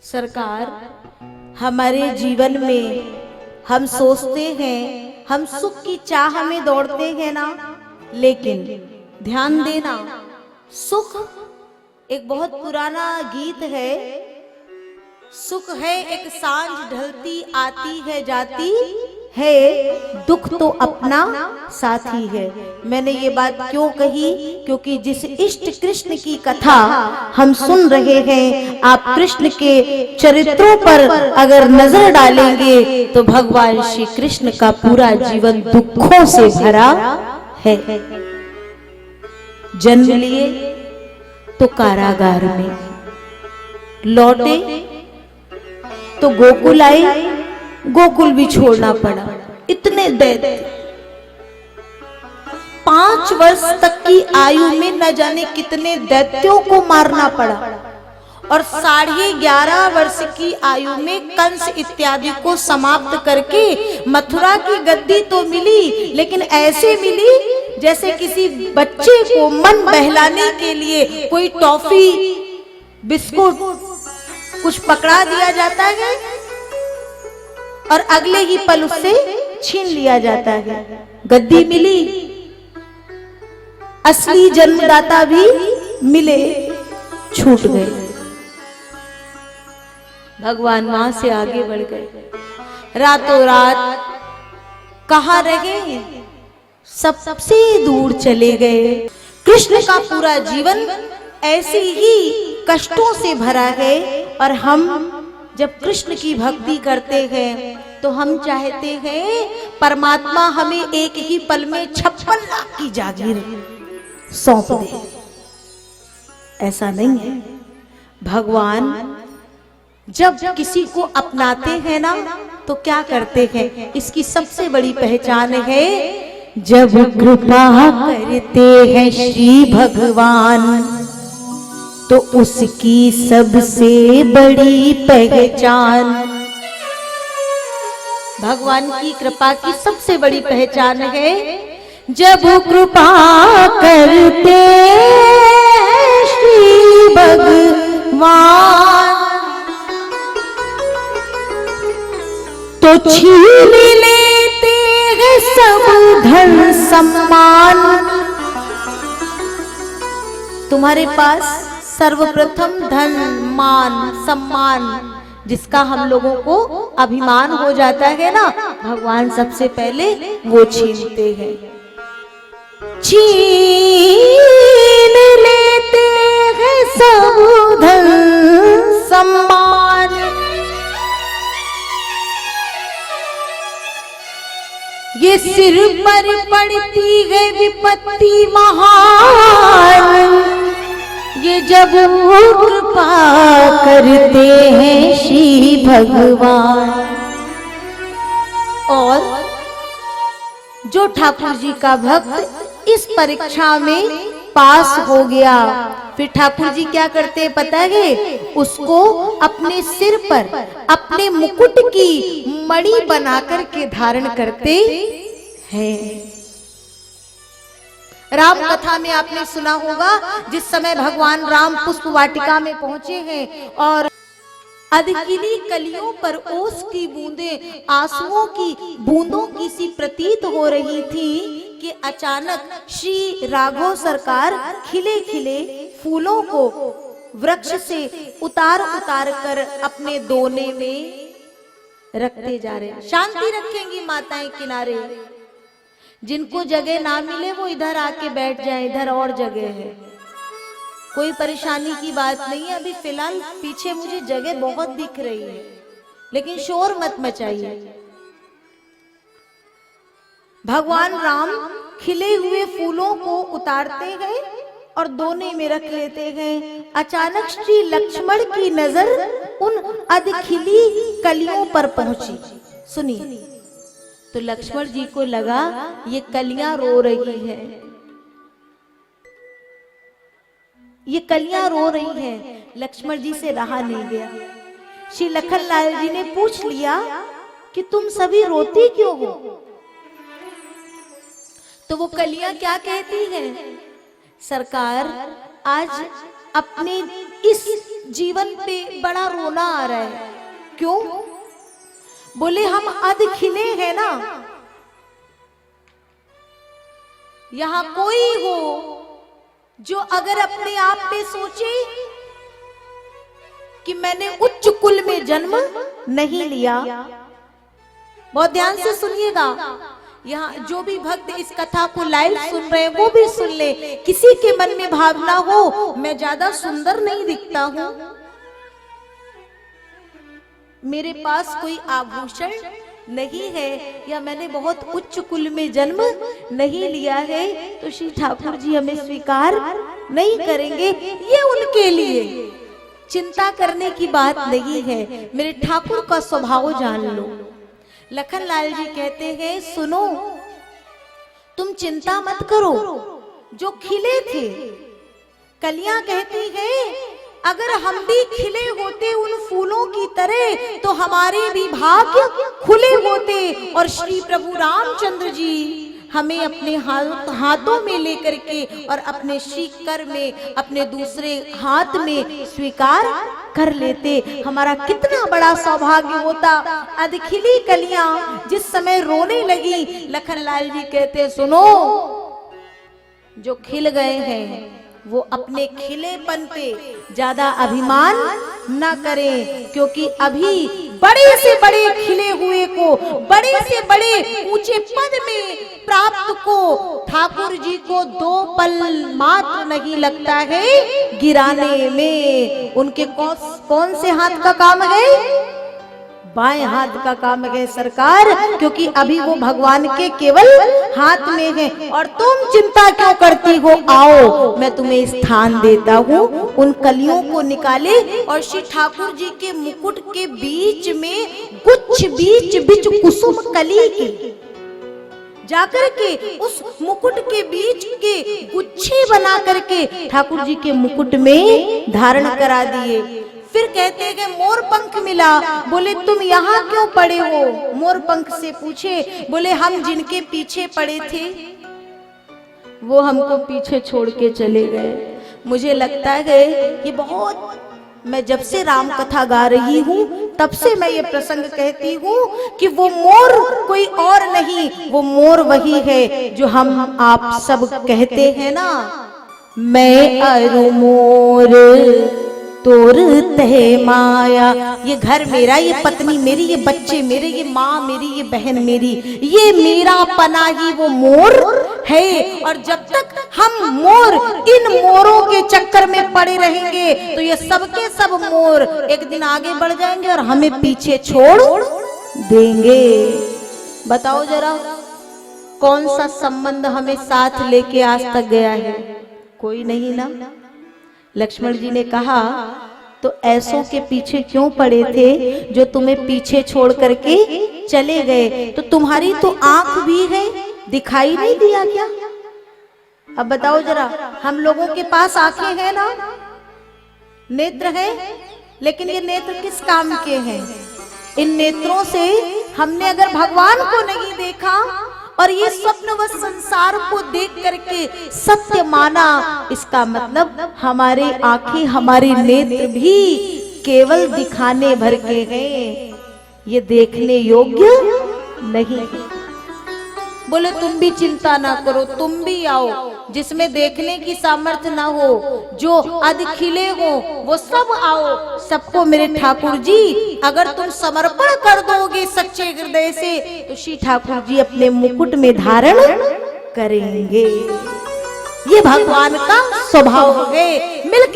सरकार, हमारे जीवन में हम सोचते हैं, हम सुख की चाह में दौड़ते हैं ना, लेकिन ध्यान देना, सुख एक बहुत पुराना गीत है। सुख है एक सांझ ढलती आती है जाती है, दुख तो अपना साथी है। मैंने ये बात क्यों कही? क्योंकि जिस इष्ट कृष्ण की कथा हम सुन रहे हैं, आप कृष्ण के चरित्रों पर अगर नजर डालेंगे तो भगवान श्री कृष्ण का पूरा जीवन दुखों से भरा है। जन्म लिए तो कारागार में, लौटे तो गोकुल आए, गोकुल भी छोड़ना पड़ा। इतने दैत्य 5 वर्ष तक की आयु में न जाने कितने दैत्यों को मारना पड़ा, और 11.5 वर्ष की आयु में कंस इत्यादि को समाप्त करके मथुरा की गद्दी तो मिली, लेकिन ऐसे मिली जैसे किसी बच्चे को मन बहलाने के लिए कोई टॉफी बिस्कुट कुछ पकड़ा दिया जाता है और अगले ही पल उससे छीन लिया जाता है। गद्दी मिली, असली जन्मदाता भी मिले, छूट गए। भगवान वहां से आगे बढ़ गए, रातों रात कहाँ रहे, सबसे दूर चले गए। कृष्ण का पूरा जीवन ऐसे ही कष्टों से भरा है, और हम जब कृष्ण की भक्ति करते हैं तो हम चाहते हैं परमात्मा हमें एक ही पल में 56 लाख की जागीर सौंप दे। ऐसा नहीं है। भगवान जब किसी को अपनाते हैं ना तो क्या करते हैं, इसकी सबसे बड़ी पहचान है, जब कृपा करते हैं श्री भगवान तो उसकी सबसे बड़ी पहचान। भगवान की कृपा की सबसे बड़ी पहचान है, जब कृपा करते श्री भगवान तो छीन लेते हैं सब धन सम्मान। तुम्हारे पास सर्वप्रथम धन मान सम्मान जिसका हम लोगों को अभिमान हो जाता है ना, भगवान सबसे पहले वो छीनते हैं, छीन लेते हैं सब धन सम्मान। ये सिर पर पड़ती है विपत्ति महान, ये जब कृपा करते हैं श्री भगवान। और जो ठाकुर जी का भक्त इस परीक्षा में पास हो गया, फिर ठाकुर जी क्या करते हैं पता है, उसको अपने सिर पर अपने मुकुट की मणि बनाकर के धारण करते हैं। राम कथा में आपने सुना होगा, जिस समय भगवान राम पुष्प वाटिका में पहुंचे हैं और अधकिली कलियों पर ओस की बूंदें आंसुओं की बूंदों की सी प्रतीत हो रही थी कि अचानक श्री राघव सरकार खिले खिले फूलों को वृक्ष से उतार उतार कर अपने दोने में रखते जा रहे हैं। शांति रखेंगी माताएं किनारे, जिनको जगह ना मिले वो इधर आके बैठ जाए, इधर और जगह है, कोई परेशानी की बात नहीं है। अभी फिलहाल पीछे मुझे जगह बहुत दिख रही है, लेकिन शोर मत मचाइए। भगवान राम खिले हुए फूलों को उतारते हैं और दोने में रख लेते हैं। अचानक श्री लक्ष्मण की नजर उन अधखिली कलियों पर पहुंची। सुनिए, तो लक्ष्मण जी को लगा ये कलियां रो रही है, ये कलियां रो रही हैं। लक्ष्मण जी से रहा नहीं गया। श्री लखनलाल जी ने पूछ लिया कि तुम सभी रोती क्यों हो? तो वो कलियां क्या कहती हैं, सरकार आज अपने इस जीवन पे बड़ा रोना आ रहा है। क्यों? बोले हम अध खिले हैं ना। यहां कोई हो जो अगर अपने आप पे सोचे कि मैंने उच्च कुल में जन्म नहीं लिया, बहुत ध्यान से सुनिएगा, यहाँ जो भी भक्त इस कथा को लाइव सुन रहे हैं वो भी सुन ले। किसी के मन में भावना हो मैं ज्यादा सुंदर नहीं दिखता हूं, मेरे पास कोई आभूषण नहीं है, या मैंने बहुत उच्च कुल में जन्म नहीं लिया है, तो श्री ठाकुर जी हमें स्वीकार नहीं करेंगे। ये उनके लिए चिंता करने की बात नहीं है। मेरे ठाकुर का स्वभाव जान लो। लखनलाल जी कहते हैं सुनो, तुम चिंता मत करो। जो खिले थे, कलियां कहती हैं अगर हम भी खिले होते उन फूलों की तरह तो हमारे भी भाग्य खुले होते। और श्री प्रभु रामचंद्र जी हमें अपने हाथों में लेकर के और अपने श्रीकर में अपने दूसरे हाथ में स्वीकार कर लेते। हमारा कितना बड़ा सौभाग्य होता। अधखिली कलियां जिस समय रोने लगी, लखनलाल जी कहते सुनो, जो खिल गए हैं वो अपने खिलेपन पे ज्यादा अभिमान न करें, क्योंकि अभी बड़े से बड़े खिले हुए को, बड़े से बड़े ऊंचे पद में प्राप्त को ठाकुर जी को 2 पल मात्र नहीं लगता है गिराने में। उनके कौन से हाथ का काम है? बाएं हाथ का काम है सरकार, क्योंकि अभी वो भगवान के केवल हाथ में है। और तुम चिंता क्यों करती हो? आओ मैं तुम्हें स्थान देता हूँ। उन कलियों को निकाले और श्री ठाकुर जी के मुकुट के बीच में कुछ बीच कुसुम कली के जाकर के उस मुकुट के बीच के गुच्छे बना करके ठाकुर जी के मुकुट में धारण करा दिए। फिर कहते हैं कि मोर पंख मिला। बोले तुम यहाँ क्यों पड़े हो? मोर पंख से पूछे, बोले हम जिनके पीछे पड़े थे वो हमको पीछे छोड़ के चले गए। मुझे लगता है ये बहुत, मैं जब से राम कथा गा रही हूँ तब से मैं ये प्रसंग कहती हूँ कि वो मोर कोई और नहीं, वो मोर वही है जो हम आप सब कहते हैं ना, मैं अरु मोर तोर तह माया। ये घर मेरा, ये पत्नी मेरी, ये बच्चे मेरे, ये माँ मेरी, ये बहन मेरी, ये मेरा पना ही वो मोर है। और जब तक हम मोर इन मोरों के चक्कर में पड़े रहेंगे तो ये सब के सब मोर एक दिन आगे बढ़ जाएंगे और हमें पीछे छोड़ देंगे। बताओ जरा, कौन सा संबंध हमें साथ लेके आज तक गया है? कोई नहीं ना। लक्ष्मण जी ने कहा तो ऐसों के पीछे क्यों पड़े थे जो तुम्हें पीछे छोड़ करके चले गए? तो तुम्हारी तो आंख भी है, दिखाई नहीं दिया क्या? अब बताओ जरा, हम लोगों के पास आंखें हैं ना, नेत्र है, लेकिन ये नेत्र किस काम के हैं? इन नेत्रों से हमने अगर भगवान को नहीं देखा और ये स्वप्नवत संसार को देख करके सत्य माना, इसका मतलब हमारे आंखें, हमारे नेत्र भी केवल दिखाने भर के हैं, ये देखने योग्य नहीं। बोले तुम भी चिंता ना करो, तुम भी आओ। जिसमें देखने की सामर्थ्य ना हो, जो अध खिले हो, वो सब आओ। सबको मेरे ठाकुर जी अगर तुम समर्पण कर दोगे सच्चे हृदय से तो श्री ठाकुर जी अपने मुकुट में धारण करेंगे। ये भगवान का स्वभाव है। मिलके